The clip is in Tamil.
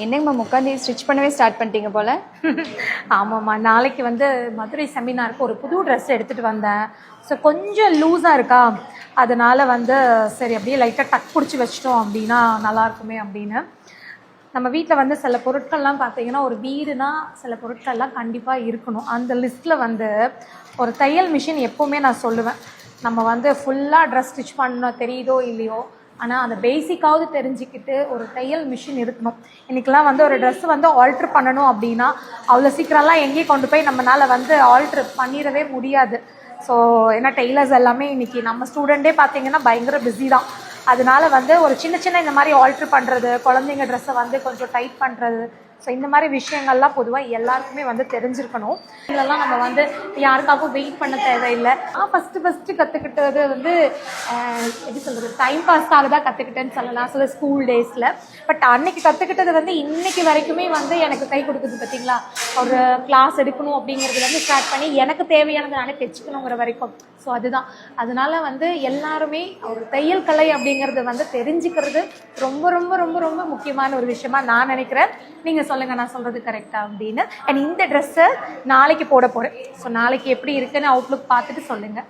என்னங்க மேம் உட்காந்து ஸ்டிச் பண்ணவே ஸ்டார்ட் பண்ணிட்டீங்க போல. ஆமாம்மா, நாளைக்கு வந்து மதுரை செமினாருக்கு ஒரு புது ட்ரெஸ் எடுத்துகிட்டு வந்தேன். ஸோ கொஞ்சம் லூஸாக இருக்கா, அதனால் வந்து சரி அப்படியே லைட்டாக டக் பிடிச்சி வச்சிட்டோம் அப்படின்னா நல்லாயிருக்குமே அப்படின்னு. நம்ம வீட்டில் வந்து சில பொருட்கள்லாம் பார்த்தீங்கன்னா, ஒரு வீடுனா சில பொருட்கள்லாம் கண்டிப்பாக இருக்கணும். அந்த லிஸ்ட்டில் வந்து ஒரு தையல் மிஷின் எப்போவுமே நான் சொல்லுவேன். நம்ம வந்து ஃபுல்லாக ட்ரெஸ் ஸ்டிச் பண்ண தெரியுதோ இல்லையோ, ஆனால் அந்த பேசிக்காவது தெரிஞ்சுக்கிட்டு ஒரு தையல் மிஷின் இருக்கணும். இன்றைக்கெலாம் வந்து ஒரு ட்ரெஸ் வந்து ஆல்ட்ரு பண்ணணும் அப்படின்னா அவ்வளோ சீக்கிரம்லாம் எங்கேயும் கொண்டு போய் நம்மளால் வந்து ஆல்ட்ரு பண்ணிடவே முடியாது. ஸோ ஏன்னா டெய்லர்ஸ் எல்லாமே இன்றைக்கி நம்ம ஸ்டூடெண்ட்டே பார்த்திங்கன்னா பயங்கர பிஸி தான். அதனால வந்து ஒரு சின்ன சின்ன இந்த மாதிரி ஆல்ட்ரு பண்ணுறது, குழந்தைங்க ட்ரெஸ்ஸை வந்து கொஞ்சம் டைட் பண்ணுறது, ஸோ இந்த மாதிரி விஷயங்கள்லாம் பொதுவாக எல்லாருக்குமே வந்து தெரிஞ்சிருக்கணும். இதெல்லாம் நம்ம வந்து யாருக்காகவும் வெயிட் பண்ண தேவையில்லை. நான் ஃபஸ்ட்டு கற்றுக்கிட்டது வந்து எப்படி சொல்கிறது, டைம் பாஸ்க்காக தான் கற்றுக்கிட்டேன்னு சொல்லலாம் சில ஸ்கூல் டேஸில். பட் அன்னைக்கு கற்றுக்கிட்டது வந்து இன்னைக்கு வரைக்குமே வந்து எனக்கு கை கொடுக்குது பார்த்தீங்களா. ஒரு கிளாஸ் எடுக்கணும் அப்படிங்கிறதுலேருந்து ஸ்டார்ட் பண்ணி எனக்கு தேவையானது நானே தைச்சிக்கணுங்கிற வரைக்கும். ஸோ அதுதான். அதனால வந்து எல்லாருமே ஒரு தையல் கலை அப்படிங்கிறது வந்து தெரிஞ்சுக்கிறது ரொம்ப ரொம்ப ரொம்ப ரொம்ப முக்கியமான ஒரு விஷயமா நான் நினைக்கிறேன். நீங்கள் சொல்லுங்கள், நான் சொல்கிறது கரெக்டாக அப்படின்னு. அண்ட் இந்த ட்ரெஸ்ஸை நாளைக்கு போட போகிறேன். ஸோ நாளைக்கு எப்படி இருக்குன்னு அவுட்லுக் பார்த்துட்டு சொல்லுங்கள்.